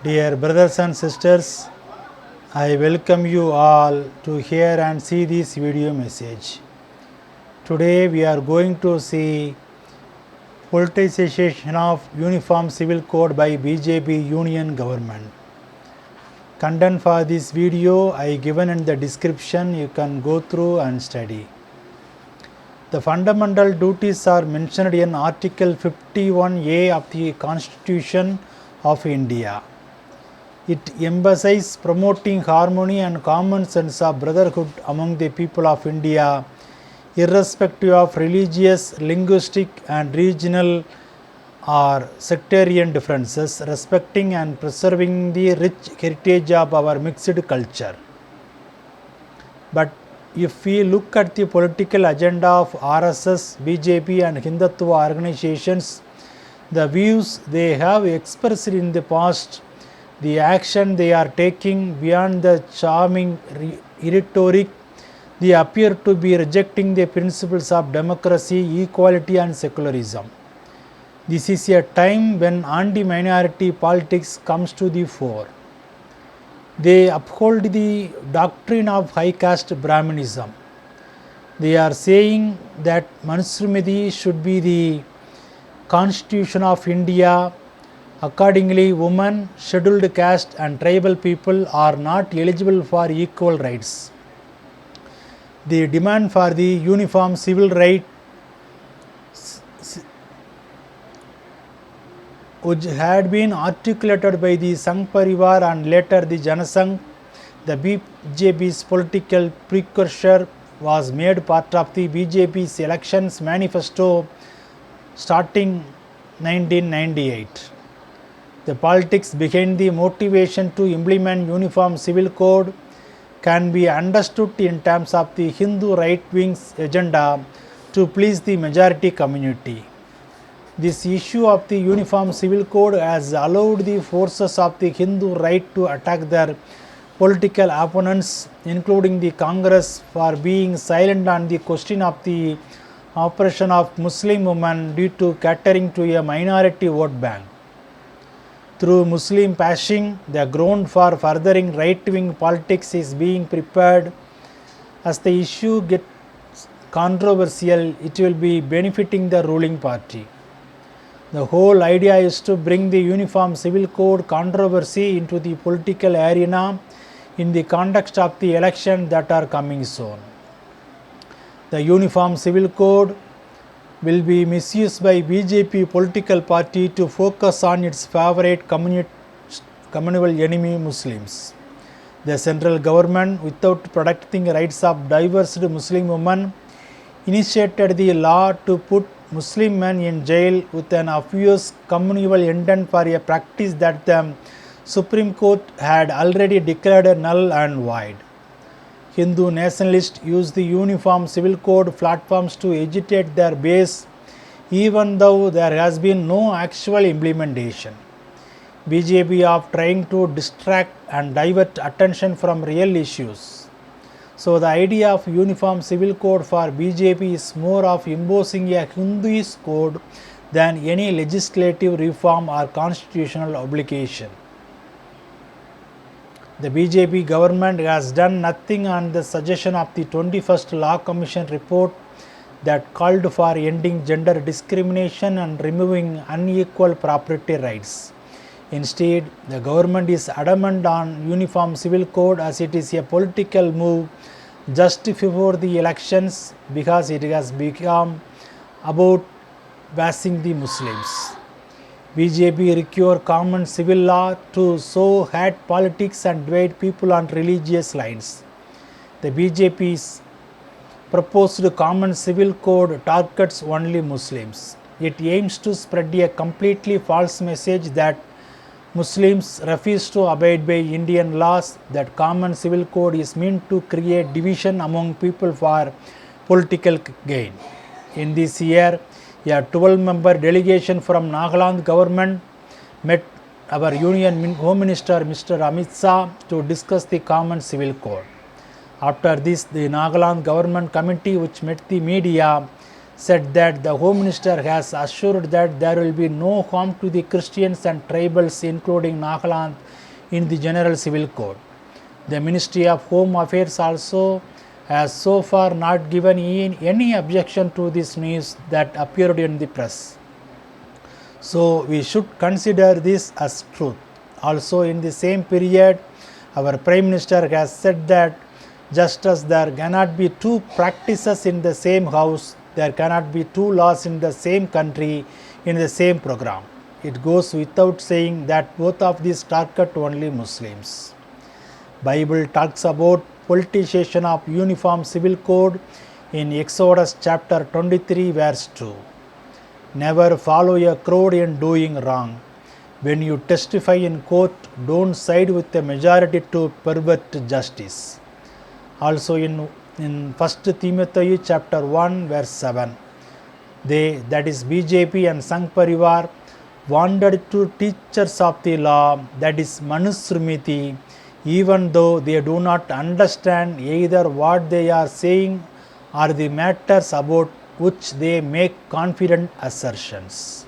Dear brothers and sisters, I welcome you all to hear and see this video message. Today we are going to see politicization of Uniform Civil Code by BJP Union Government. Content for this video I given in the description, you can go through and study. The fundamental duties are mentioned in Article 51A of the Constitution of India. It emphasizes promoting harmony and common sense of brotherhood among the people of India, irrespective of religious, linguistic, and regional or sectarian differences, respecting and preserving the rich heritage of our mixed culture. But if we look at the political agenda of RSS, BJP, and Hindutva organizations, the views they have expressed in the past, the action they are taking beyond the charming rhetoric, they appear to be rejecting the principles of democracy, equality, and secularism. This is a time when anti-minority politics comes to the fore. They uphold the doctrine of high caste Brahmanism. They are saying that Manusmriti should be the Constitution of India. Accordingly, women, scheduled caste, and tribal people are not eligible for equal rights. The demand for the uniform civil right, which had been articulated by the Sangh Parivar and later the Janasangh, the BJP's political precursor, was made part of the BJP's elections manifesto starting 1998. The politics behind the motivation to implement Uniform Civil Code can be understood in terms of the Hindu right-wing's agenda to please the majority community. This issue of the Uniform Civil Code has allowed the forces of the Hindu right to attack their political opponents, including the Congress, for being silent on the question of the oppression of Muslim women due to catering to a minority vote bank. Through Muslim bashing, the ground for furthering right-wing politics is being prepared. As the issue gets controversial, it will be benefiting the ruling party. The whole idea is to bring the Uniform Civil Code controversy into the political arena in the context of the election that are coming soon. The Uniform Civil Code will be misused by BJP political party to focus on its favorite communal enemy Muslims. The central government, without protecting the rights of diverse Muslim women, initiated the law to put Muslim men in jail with an obvious communal intent for a practice that the Supreme Court had already declared null and void. Hindu nationalists use the Uniform Civil Code platforms to agitate their base, even though there has been no actual implementation. BJP are trying to distract and divert attention from real issues. So the idea of Uniform Civil Code for BJP is more of imposing a Hinduist code than any legislative reform or constitutional obligation. The BJP government has done nothing on the suggestion of the 21st Law Commission report that called for ending gender discrimination and removing unequal property rights. Instead, the government is adamant on Uniform Civil Code as it is a political move just before the elections because it has become about bashing the Muslims. BJP require common civil law to sow hate politics and divide people on religious lines. The BJP's proposed common civil code targets only Muslims. It aims to spread a completely false message that Muslims refuse to abide by Indian laws, that common civil code is meant to create division among people for political gain. In this year, a 12-member delegation from Nagaland government met our Union Home Minister Mr. Amit Shah to discuss the common civil code. After this, the Nagaland government committee, which met the media, said that the Home Minister has assured that there will be no harm to the Christians and tribals, including Nagaland, in the General Civil Code. The Ministry of Home Affairs also has so far not given any objection to this news that appeared in the press. So we should consider this as truth. Also, in the same period, our Prime Minister has said that just as there cannot be two practices in the same house, there cannot be two laws in the same country in the same program. It goes without saying that both of these target only Muslims. Bible talks about politicization of uniform civil code in Exodus chapter 23 verse 2. Never follow a crowd in doing wrong. When you testify in court, don't side with the majority to pervert justice. Also in 1 Timothy chapter 1 verse 7, they, that is BJP and Sangh Parivar, wanted to teachers of the law, that is Manusmriti, even though they do not understand either what they are saying or the matters about which they make confident assertions.